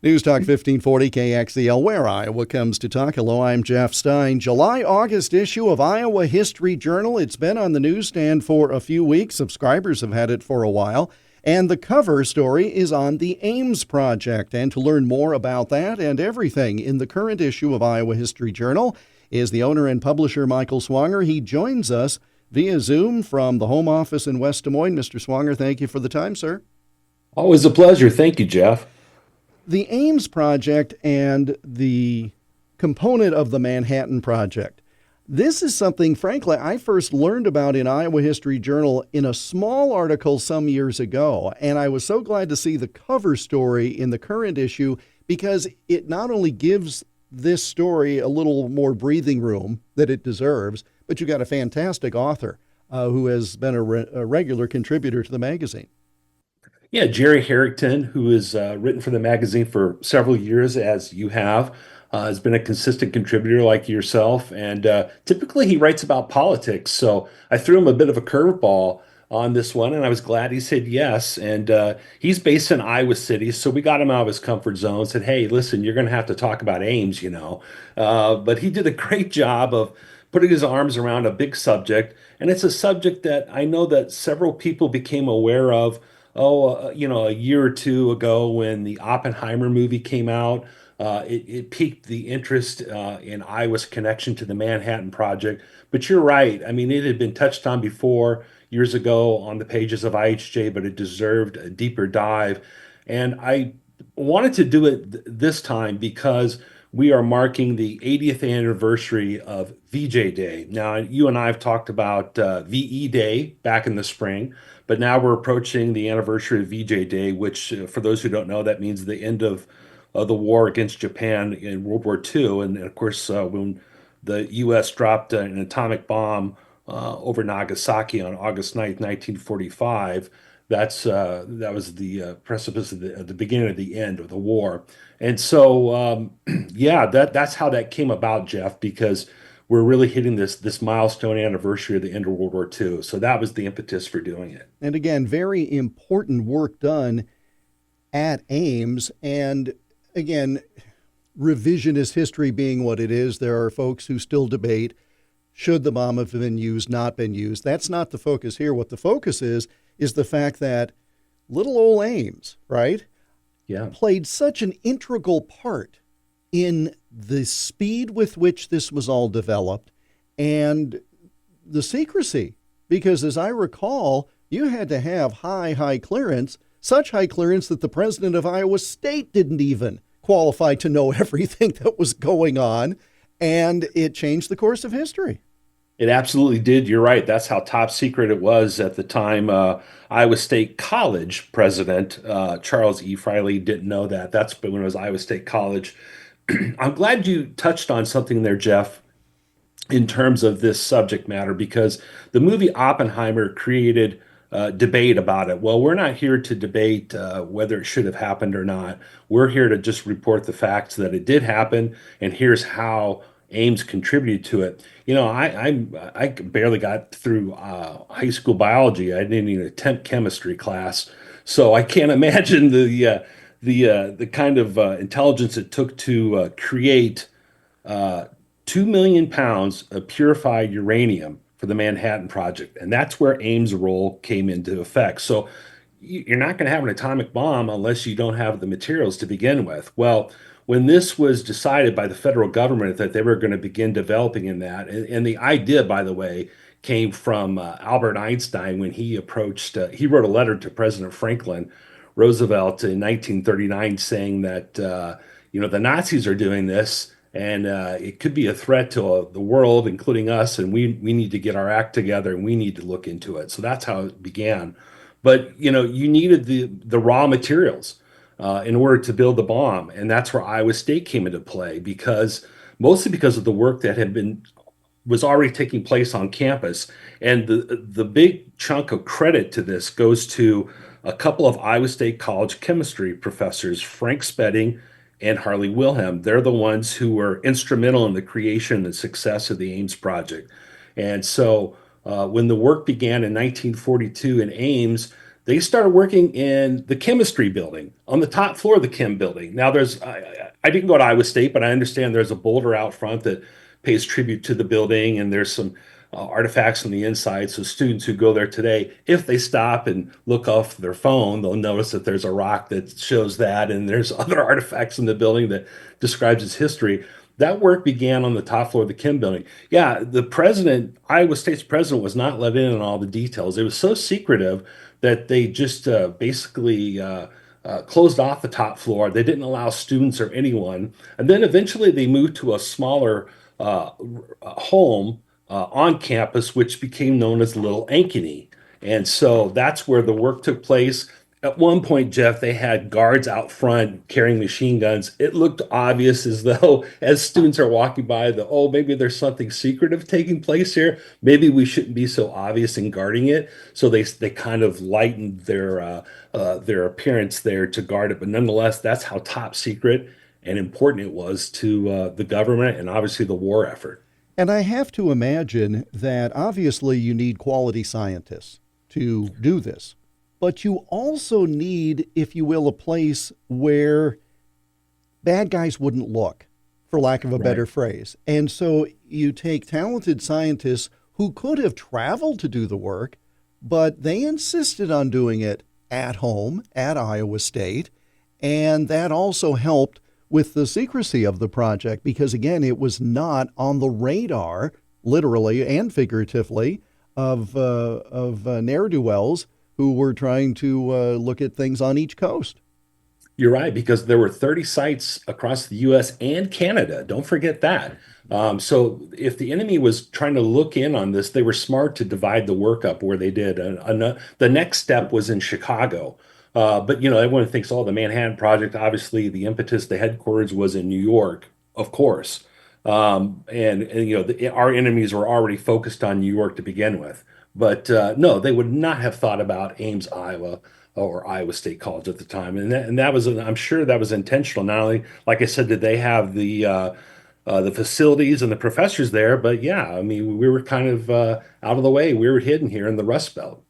News Talk 1540 KXEL, where Iowa comes to talk. Hello, I'm Jeff Stein. July-August issue of Iowa History Journal. It's been on the newsstand for a few weeks. Subscribers have had it for a while. And the cover story is on the Ames Project. And to learn more about that and everything in the current issue of Iowa History Journal is the owner and publisher, Michael Swanger. He joins us via Zoom from the home office in West Des Moines. Mr. Swanger, thank you for the time, sir. Always a pleasure. Thank you, Jeff. The Ames Project and the component of the Manhattan Project. This is something, frankly, I first learned about in Iowa History Journal in a small article some years ago, and I was so glad to see the cover story in the current issue because it not only gives this story a little more breathing room that it deserves, but you got a fantastic author who has been a regular contributor to the magazine. Yeah, Jerry Harrington, who has written for the magazine for several years, as you have, has been a consistent contributor like yourself. And typically he writes about politics. So I threw him a bit of a curveball on this one, and I was glad he said yes. And he's based in Iowa City, so we got him out of his comfort zone, said, hey, listen, you're going to have to talk about Ames, But he did a great job of putting his arms around a big subject. And it's a subject that I know that several people became aware of a year or two ago when the Oppenheimer movie came out. It piqued the interest in Iowa's connection to the Manhattan Project. But you're right. I mean, it had been touched on before years ago on the pages of IHJ, but it deserved a deeper dive. And I wanted to do it this time because we are marking the 80th anniversary of VJ Day. Now, you and I have talked about VE Day back in the spring, but now we're approaching the anniversary of VJ Day, which, for those who don't know, that means the end of the war against Japan in World War II. And of course, when the U.S. dropped an atomic bomb over Nagasaki on August 9th, 1945, that was the precipice of the beginning of the end of the war. And so, yeah, that's how that came about, Jeff, because we're really hitting this milestone anniversary of the end of World War II. So that was the impetus for doing it. And again, very important work done at Ames. And again, revisionist history being what it is, there are folks who still debate, should the bomb have been used, not been used? That's not the focus here. What the focus is the fact that little old Ames, right? Yeah. Played such an integral part in the speed with which this was all developed and the secrecy. Because as I recall, you had to have high clearance, such high clearance that the president of Iowa State didn't even qualify to know everything that was going on. And it changed the course of history. It absolutely did. You're right. That's how top secret it was at the time. Iowa State College president, Charles E. Freiley, didn't know that. That's when it was Iowa State College. I'm glad you touched on something there, Jeff, in terms of this subject matter, because the movie Oppenheimer created debate about it. Well, we're not here to debate whether it should have happened or not. We're here to just report the facts that it did happen, and here's how Ames contributed to it. I barely got through high school biology. I didn't even attempt chemistry class, so I can't imagine the kind of intelligence it took to create 2 million pounds of purified uranium for the Manhattan Project. And that's where Ames' role came into effect. So you're not going to have an atomic bomb unless you don't have the materials to begin with. Well, when this was decided by the federal government that they were going to begin developing in that, and the idea, by the way, came from Albert Einstein when he wrote a letter to President Franklin Roosevelt in 1939 saying that, the Nazis are doing this, and it could be a threat to the world, including us, and we need to get our act together, and we need to look into it. So that's how it began. But, you needed the raw materials in order to build the bomb. And that's where Iowa State came into play, mostly because of the work that was already taking place on campus. And the big chunk of credit to this goes to a couple of Iowa State College chemistry professors, Frank Spedding and Harley Wilhelm. They're the ones who were instrumental in the creation and success of the Ames Project. And so when the work began in 1942 in Ames, they started working in the chemistry building on the top floor of the chem building. Now, I didn't go to Iowa State, but I understand there's a boulder out front that pays tribute to the building, and there's some artifacts on the inside. So students who go there today, if they stop and look off their phone, they'll notice that there's a rock that shows that, and there's other artifacts in the building that describes its history. That work began on the top floor of the Kim building. Yeah, the president, Iowa State's president, was not let in on all the details. It was so secretive that they just basically closed off the top floor. They didn't allow students or anyone. And then eventually they moved to a smaller home on campus, which became known as Little Ankeny. And so that's where the work took place. At one point, Jeff, they had guards out front carrying machine guns. It looked obvious as though, as students are walking by, oh, maybe there's something secretive taking place here. Maybe we shouldn't be so obvious in guarding it. So they kind of lightened their appearance there to guard it. But nonetheless, that's how top secret and important it was to the government and obviously the war effort. And I have to imagine that obviously you need quality scientists to do this. But you also need, if you will, a place where bad guys wouldn't look, for lack of a better phrase. And so you take talented scientists who could have traveled to do the work, but they insisted on doing it at home at Iowa State. And that also helped with the secrecy of the project because, again, it was not on the radar, literally and figuratively, of ne'er-do-wells who were trying to look at things on each coast. You're right, because there were 30 sites across the U.S. and Canada. Don't forget that. So if the enemy was trying to look in on this, they were smart to divide the work up where they did. The next step was in Chicago. But, everyone thinks, the Manhattan Project, obviously the impetus, the headquarters was in New York, of course. Our enemies were already focused on New York to begin with. But no, they would not have thought about Ames, Iowa, or Iowa State College at the time, and that was, I'm sure, that was intentional. Not only, like I said, did they have the facilities and the professors there, but yeah, I mean, we were kind of out of the way. We were hidden here in the Rust Belt.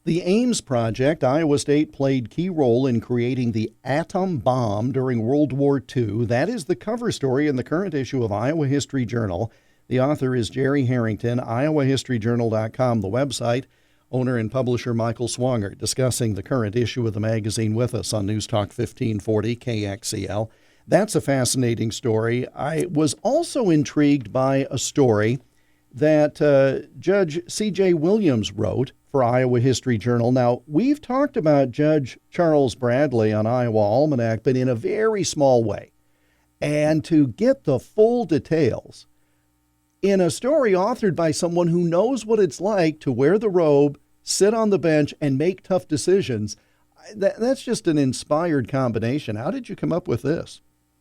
The Ames Project, Iowa State played key role in creating the atom bomb during World War II. That is the cover story in the current issue of Iowa History Journal. The author is Jerry Harrington, iowahistoryjournal.com, the website. Owner and publisher Michael Swanger discussing the current issue of the magazine with us on News Talk 1540 KXEL. That's a fascinating story. I was also intrigued by a story that Judge C.J. Williams wrote for Iowa History Journal. Now, we've talked about Judge Charles Bradley on Iowa Almanac, but in a very small way. And to get the full details in a story authored by someone who knows what it's like to wear the robe, sit on the bench, and make tough decisions, that's just an inspired combination. How did you come up with this?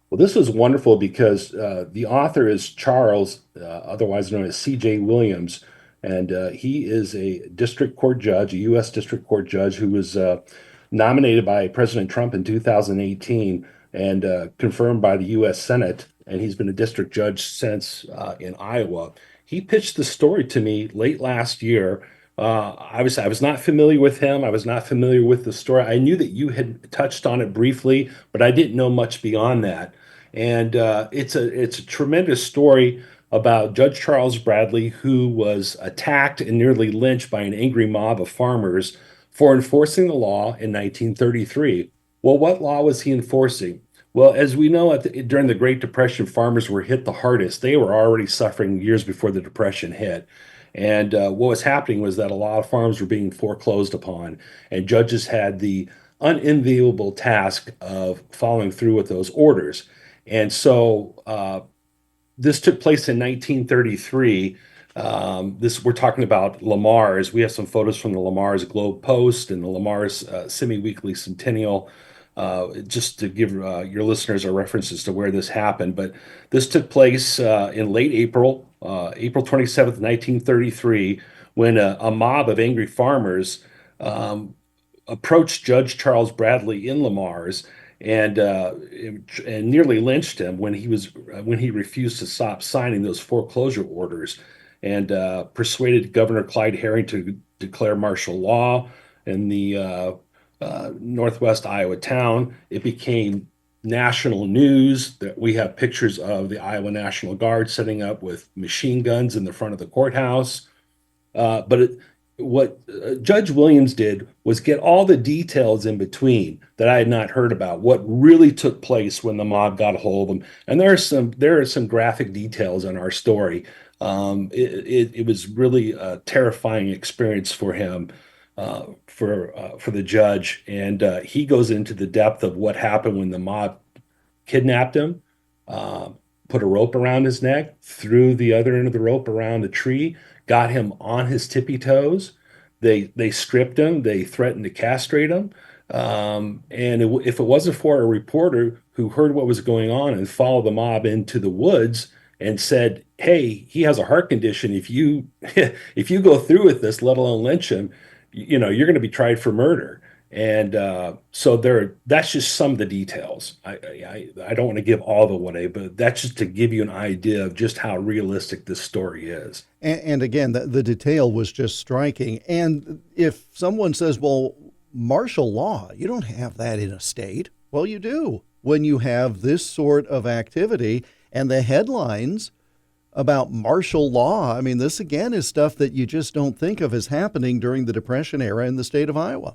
Well, this was wonderful because the author is Charles, otherwise known as C.J. Williams, and he is a district court judge, a U.S. district court judge who was nominated by President Trump in 2018 and confirmed by the U.S. Senate. And he's been a district judge since in Iowa. He pitched the story to me late last year. I was not familiar with him. I was not familiar with the story. I knew that you had touched on it briefly, but I didn't know much beyond that. And it's a tremendous story about Judge Charles Bradley, who was attacked and nearly lynched by an angry mob of farmers for enforcing the law in 1933. Well, what law was he enforcing? Well, as we know, during the Great Depression, farmers were hit the hardest. They were already suffering years before the Depression hit. And what was happening was that a lot of farms were being foreclosed upon, and judges had the unenviable task of following through with those orders. And so this took place in 1933. We're talking about Lamar's. We have some photos from the Lamar's Globe Post and the Lamar's semi-weekly centennial. Just to give your listeners a reference as to where this happened. But this took place in late April, April 27th, 1933, when a mob of angry farmers approached Judge Charles Bradley in Lamar's and nearly lynched him when he refused to stop signing those foreclosure orders and persuaded Governor Clyde Herring to declare martial law. in the northwest Iowa town. It became national news that we have pictures of the Iowa National Guard setting up with machine guns in the front of the courthouse. But what Judge Williams did was get all the details in between that I had not heard about, what really took place when the mob got a hold of them. And there are some graphic details in our story. It was really a terrifying experience for him, for the judge, and he goes into the depth of what happened when the mob kidnapped him, uh, put a rope around his neck, threw the other end of the rope around a tree, got him on his tippy toes. They stripped him. They threatened to castrate him. And if it wasn't for a reporter who heard what was going on and followed the mob into the woods and said, "Hey, he has a heart condition. If you if you go through with this, let alone lynch him, you're going to be tried for murder." And so that's just some of the details. I don't want to give all the away, but that's just to give you an idea of just how realistic this story is. And again, the detail was just striking. And if someone says, well, martial law, you don't have that in a state. Well, you do when you have this sort of activity and the headlines about martial law. I mean, this again is stuff that you just don't think of as happening during the Depression era in the state of Iowa.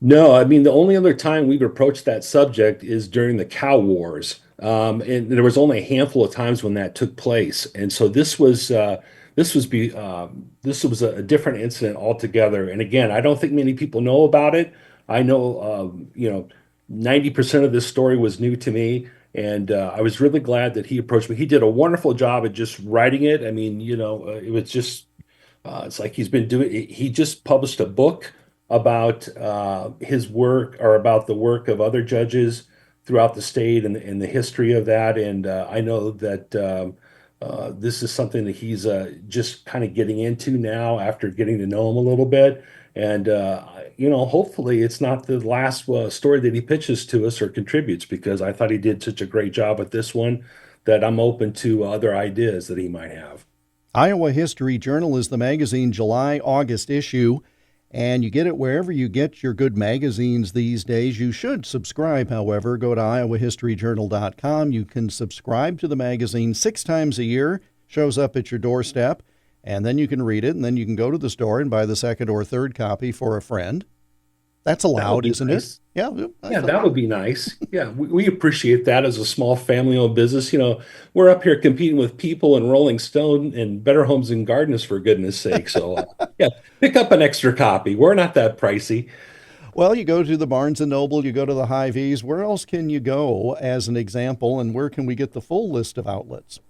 No, I mean, the only other time we've approached that subject is during the cow wars. And there was only a handful of times when that took place. And so this was a different incident altogether. And again, I don't think many people know about it. I know, 90% of this story was new to me. And I was really glad that he approached me. He did a wonderful job at just writing it. I mean, it was just it's like he just published a book about his work, or about the work of other judges throughout the state, and the history of that. And I know that this is something that he's just kind of getting into now after getting to know him a little bit. And, hopefully it's not the last story that he pitches to us or contributes, because I thought he did such a great job at this one that I'm open to other ideas that he might have. Iowa History Journal is the magazine July-August issue, and you get it wherever you get your good magazines these days. You should subscribe, however. Go to iowahistoryjournal.com. You can subscribe to the magazine 6 times a year. Shows up at your doorstep, and then you can read it, and then you can go to the store and buy the second or third copy for a friend. That's allowed, isn't Nice. it? Yeah. Yeah, that would be nice. Yeah, we appreciate that as a small family-owned business. We're up here competing with People and Rolling Stone and Better Homes and Gardens, for goodness sake. So, yeah, pick up an extra copy. We're not that pricey. Well, you go to the Barnes& and Noble, you go to the Hy-Vees. Where else can you go as an example, and where can we get the full list of outlets?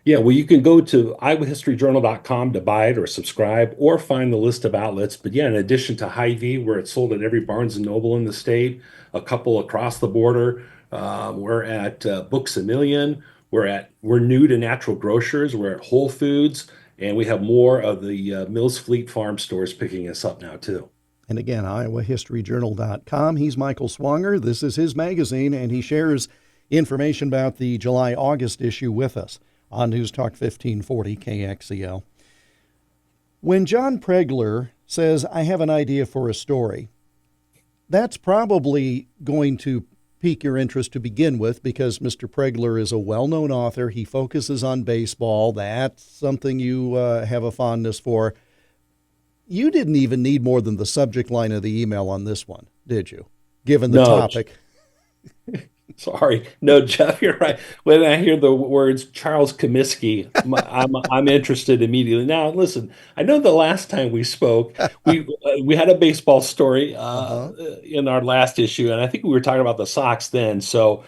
Yeah, well, you can go to iowahistoryjournal.com to buy it or subscribe, or find the list of outlets. But yeah, in addition to Hy-Vee, where it's sold at every Barnes and Noble in the state, a couple across the border, we're at Books A Million. We're new to natural grocers. We're at Whole Foods, and we have more of the Mills Fleet Farm stores picking us up now too. And again, iowahistoryjournal.com. He's Michael Swanger. This is his magazine, and he shares information about the July-August issue with us on News Talk 1540 KXEL. When John Pregler says, I have an idea for a story, that's probably going to pique your interest to begin with, because Mr. Pregler is a well-known author. He focuses on baseball. That's something you have a fondness for. You didn't even need more than the subject line of the email on this one, did you? Given the No, topic. sorry. No, Jeff, you're right. When I hear the words Charles Comiskey, I'm interested immediately. Now, listen, I know the last time we spoke, we had a baseball story Uh-huh. in our last issue, and I think we were talking about the Sox then. So,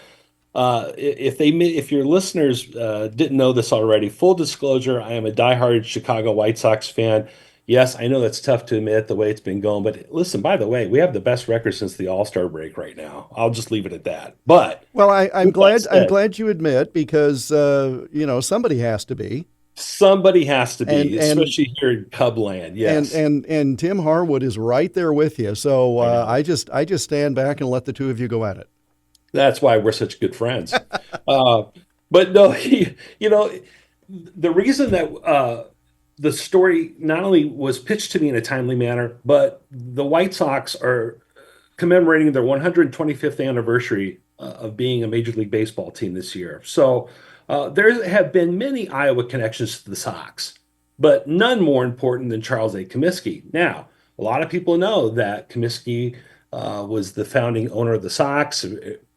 if your listeners didn't know this already, full disclosure, I am a diehard Chicago White Sox fan. Yes, I know that's tough to admit the way it's been going, but listen, by the way, we have the best record since the All-Star break right now. I'll just leave it at that. But Well, I'm with that glad. I'm said, glad you admit, because somebody has to be, somebody has to and be, and especially here in Cubland. and Yes, and and Tim Harwood is right there with you. So I know. I just stand back and let the two of you go at it. That's why we're such good friends. Uh, but no, the reason that the story not only was pitched to me in a timely manner, but the White Sox are commemorating their 125th anniversary of being a Major League Baseball team this year. So there have been many Iowa connections to the Sox, but none more important than Charles A. Comiskey. Now, a lot of people know that Comiskey was the founding owner of the Sox.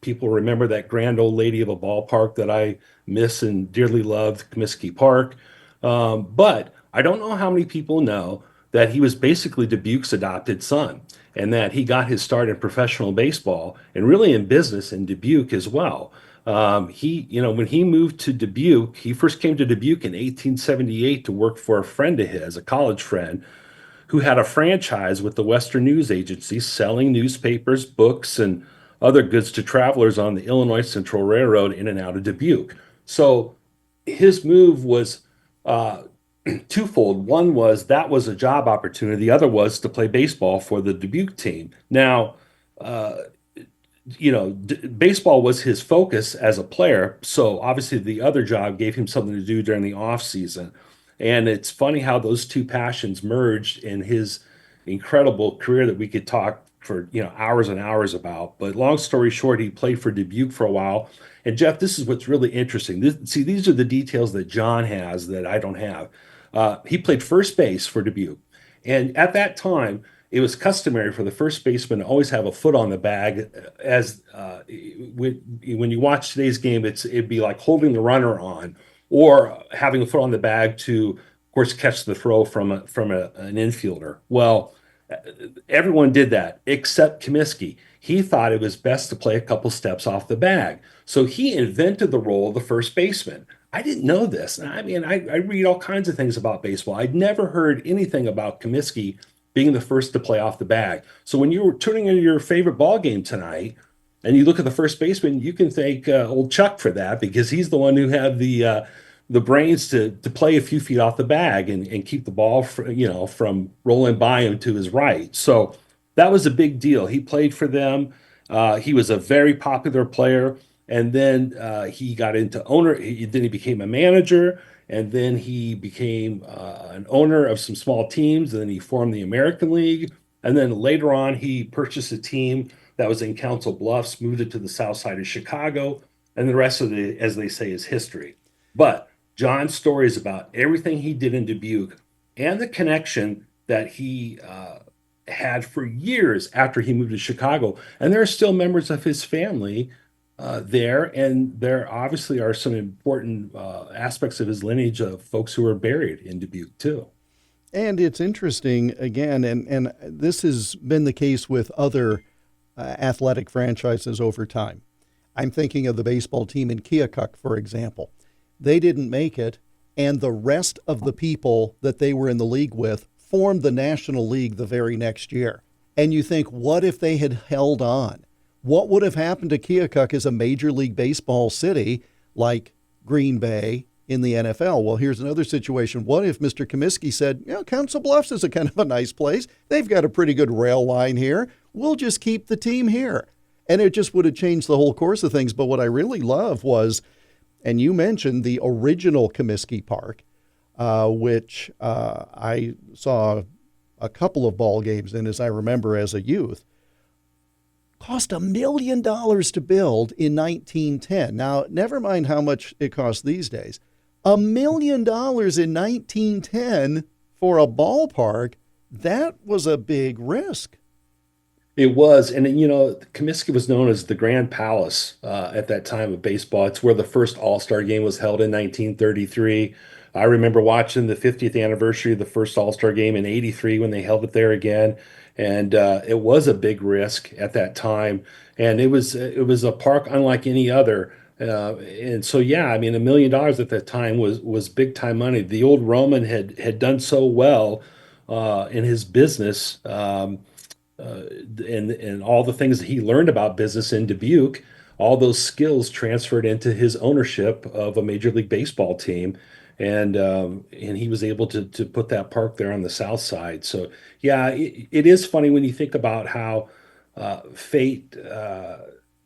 People remember that grand old lady of a ballpark that I miss and dearly loved, Comiskey Park. But I don't know how many people know that he was basically Dubuque's adopted son and that he got his start in professional baseball and really in business in Dubuque as well. When he moved to Dubuque, he first came to Dubuque in 1878 to work for a friend of his, a college friend, who had a franchise with the Western News Agency selling newspapers, books, and other goods to travelers on the Illinois Central Railroad in and out of Dubuque. So his move was uh, twofold. One was that was a job opportunity. The other was to play baseball for the Dubuque team. Now, uh, baseball was his focus as a player. So obviously, the other job gave him something to do during the off season. And it's funny how those two passions merged in his incredible career that we could talk for hours and hours about. But long story short, he played for Dubuque for a while. And Jeff, this is what's really interesting. See, these are the details that John has that I don't have. He played first base for Dubuque, and at that time, it was customary for the first baseman to always have a foot on the bag. As when you watch today's game, it'd be like holding the runner on, or having a foot on the bag to, of course, catch the throw an infielder. Well, everyone did that except Comiskey. He thought it was best to play a couple steps off the bag. So he invented the role of the first baseman. I didn't know this. I mean, I read all kinds of things about baseball. I'd never heard anything about Comiskey being the first to play off the bag. So when you were tuning into your favorite ball game tonight and you look at the first baseman, you can thank old Chuck for that because he's the one who had the brains to play a few feet off the bag and keep the ball from rolling by him to his right. So that was a big deal. He played for them. He was a very popular player, and then he got into owner. Then he became a manager, and then he became an owner of some small teams. And then he formed the American League, and then later on he purchased a team that was in Council Bluffs, moved it to the south side of Chicago, and the rest of the, as they say, is history. But John's story is about everything he did in Dubuque and the connection that he had for years after he moved to Chicago. And there are still members of his family there, and there obviously are some important aspects of his lineage of folks who are buried in Dubuque too. And it's interesting, again, and this has been the case with other athletic franchises over time. I'm thinking of the baseball team in Keokuk, for example. They didn't make it, and the rest of the people that they were in the league with formed the National League the very next year. And you think, what if they had held on? What would have happened to Keokuk as a Major League Baseball city like Green Bay in the NFL? Well, here's another situation. What if Mr. Comiskey said, Council Bluffs is a kind of a nice place. They've got a pretty good rail line here. We'll just keep the team here. And it just would have changed the whole course of things. But what I really love was, and you mentioned the original Comiskey Park, which I saw a couple of ball games in, as I remember as a youth, cost $1 million to build in 1910. Now, never mind how much it costs these days. $1 million in 1910 for a ballpark, that was a big risk. It was, and Comiskey was known as the Grand Palace at that time of baseball. It's where the first All-Star game was held in 1933. I remember watching the 50th anniversary of the first All-Star game in '83 when they held it there again, and it was a big risk at that time. And it was a park unlike any other. And so, yeah, I mean, $1 million at that time was big time money. The old Roman had done so well in his business. And all the things that he learned about business in Dubuque, all those skills transferred into his ownership of a Major League Baseball team, and he was able to put that park there on the south side. So yeah, it is funny when you think about how fate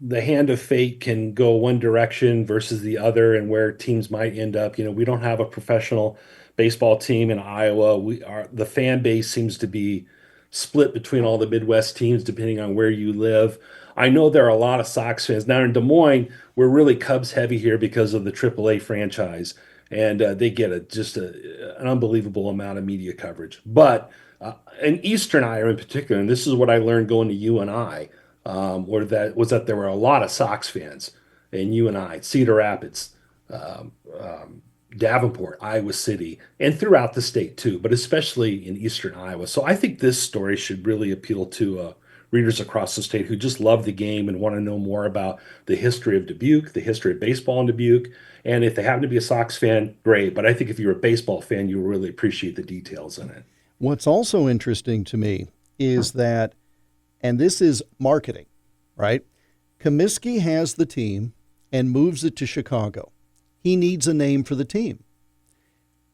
the hand of fate can go one direction versus the other and where teams might end up. We don't have a professional baseball team in Iowa. The fan base seems to be split between all the Midwest teams depending on where you live. I know there are a lot of Sox fans. Now in Des Moines, we're really Cubs heavy here because of the AAA franchise, and they get an unbelievable amount of media coverage. But in Eastern Iowa in particular, and this is what I learned going to UNI, or that was that there were a lot of Sox fans in UNI, Cedar Rapids, um, um, Davenport, Iowa City, and throughout the state too, but especially in Eastern Iowa. So I think this story should really appeal to readers across the state who just love the game and want to know more about the history of Dubuque, the history of baseball in Dubuque. And if they happen to be a Sox fan, great. But I think if you're a baseball fan, you'll really appreciate the details in it. What's also interesting to me is that, and this is marketing, right? Comiskey has the team and moves it to Chicago. He needs a name for the team.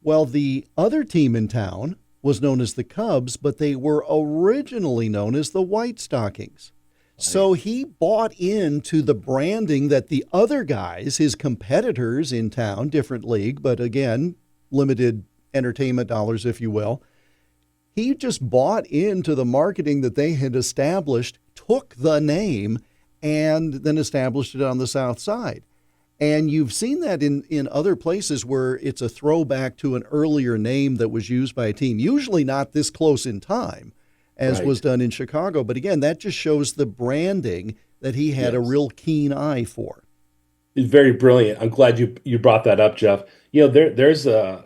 Well, the other team in town was known as the Cubs, but they were originally known as the White Stockings. So he bought into the branding that the other guys, his competitors in town, different league, but again, limited entertainment dollars, if you will. He just bought into the marketing that they had established, took the name, and then established it on the South Side. And you've seen that in other places where it's a throwback to an earlier name that was used by a team, usually not this close in time, as was done in Chicago. But again, that just shows the branding that he had a real keen eye for. It's very brilliant. I'm glad you brought that up, Jeff. There's a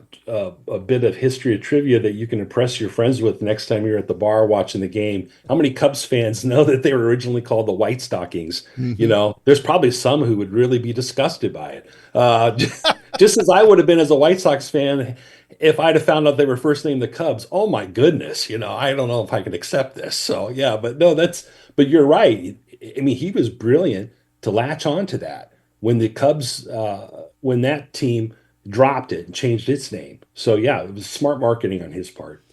bit of history of trivia that you can impress your friends with next time you're at the bar watching the game. How many Cubs fans know that they were originally called the White Stockings? Mm-hmm. There's probably some who would really be disgusted by it. Just as I would have been as a White Sox fan if I'd have found out they were first named the Cubs. Oh my goodness, I don't know if I can accept this. So yeah, but no, but you're right. I mean, he was brilliant to latch on to that when the Cubs, when that team dropped it and changed its name. So yeah, it was smart marketing on his part.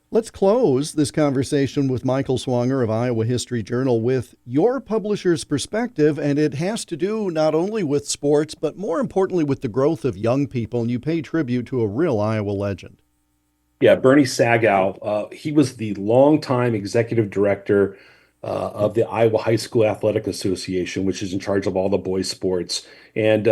Let's close this conversation with Michael Swanger of Iowa History Journal with your publisher's perspective, and it has to do not only with sports, but more importantly with the growth of young people, and you pay tribute to a real Iowa legend. Yeah, Bernie Sagow, he was the longtime executive director of the Iowa High School Athletic Association, which is in charge of all the boys' sports. And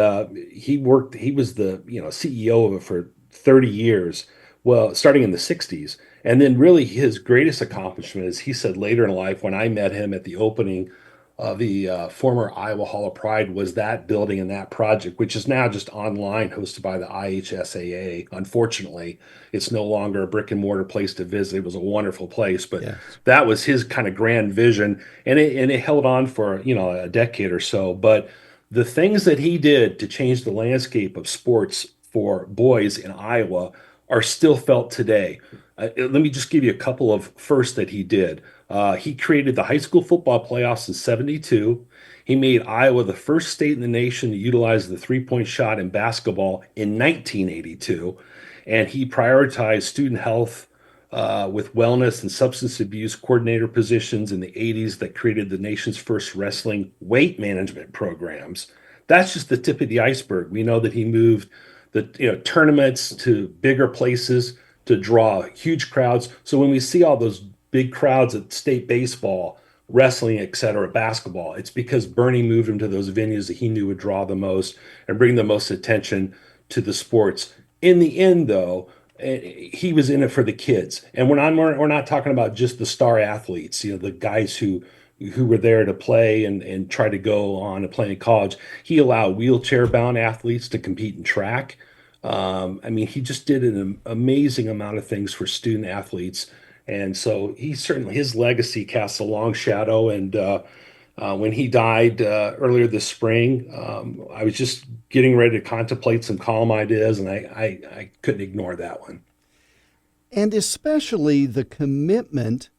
he was the CEO of it for 30 years, well, starting in the 60s. And then really his greatest accomplishment is he said later in life, when I met him at the opening of the former Iowa Hall of Pride, was that building and that project, which is now just online, hosted by the IHSAA. Unfortunately, it's no longer a brick and mortar place to visit. It was a wonderful place, but that was his kind of grand vision, and it held on for a decade or so. But the things that he did to change the landscape of sports for boys in Iowa are still felt today. Let me just give you a couple of firsts that he did. He created the high school football playoffs in '72. He made Iowa the first state in the nation to utilize the three-point shot in basketball in 1982. And he prioritized student health with wellness and substance abuse coordinator positions in the '80s that created the nation's first wrestling weight management programs. That's just the tip of the iceberg. We know that he moved the tournaments to bigger places to draw huge crowds. So when we see all those big crowds at state baseball, wrestling, et cetera, basketball, it's because Bernie moved him to those venues that he knew would draw the most and bring the most attention to the sports. In the end, though, he was in it for the kids. And we're not talking about just the star athletes, the guys who were there to play and try to go on to play in college. He allowed wheelchair-bound athletes to compete in track. He just did an amazing amount of things for student athletes. And so his legacy casts a long shadow. And when he died earlier this spring, I was just getting ready to contemplate some column ideas, and I couldn't ignore that one. And especially the commitment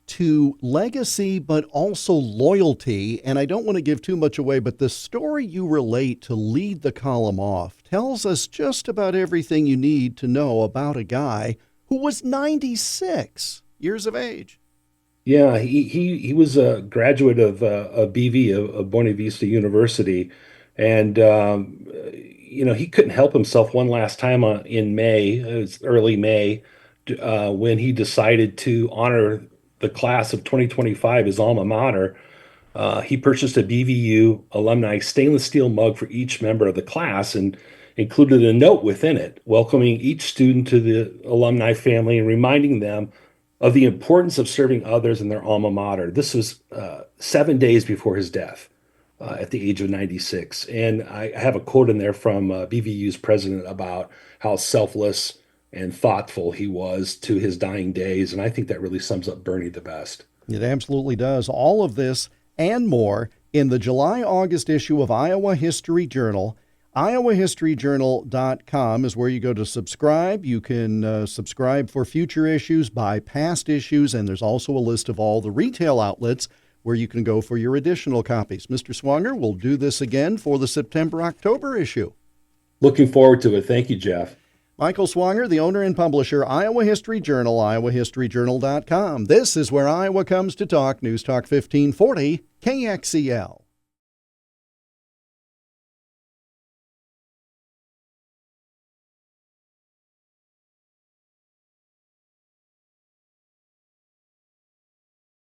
to legacy, but also loyalty. And I don't want to give too much away, but the story you relate to lead the column off tells us just about everything you need to know about a guy who was 96 years of age. Yeah, he was a graduate of BV of Buena Vista University, and he couldn't help himself one last time in May, it was early May, when he decided to honor the class of 2025, his alma mater. He purchased a BVU alumni stainless steel mug for each member of the class and included a note within it, welcoming each student to the alumni family and reminding them of the importance of serving others in their alma mater. This was 7 days before his death at the age of 96. And I have a quote in there from BVU's president about how selfless and thoughtful he was to his dying days. And I think that really sums up Bernie the best. It absolutely does. All of this and more in the July-August issue of Iowa History Journal. IowaHistoryJournal.com is where you go to subscribe. You can subscribe for future issues, buy past issues, and there's also a list of all the retail outlets where you can go for your additional copies. Mr. Swanger, we'll do this again for the September-October issue. Looking forward to it. Thank you, Jeff. Michael Swanger, the owner and publisher, Iowa History Journal, IowaHistoryJournal.com. This is where Iowa comes to talk. News Talk 1540, KXEL.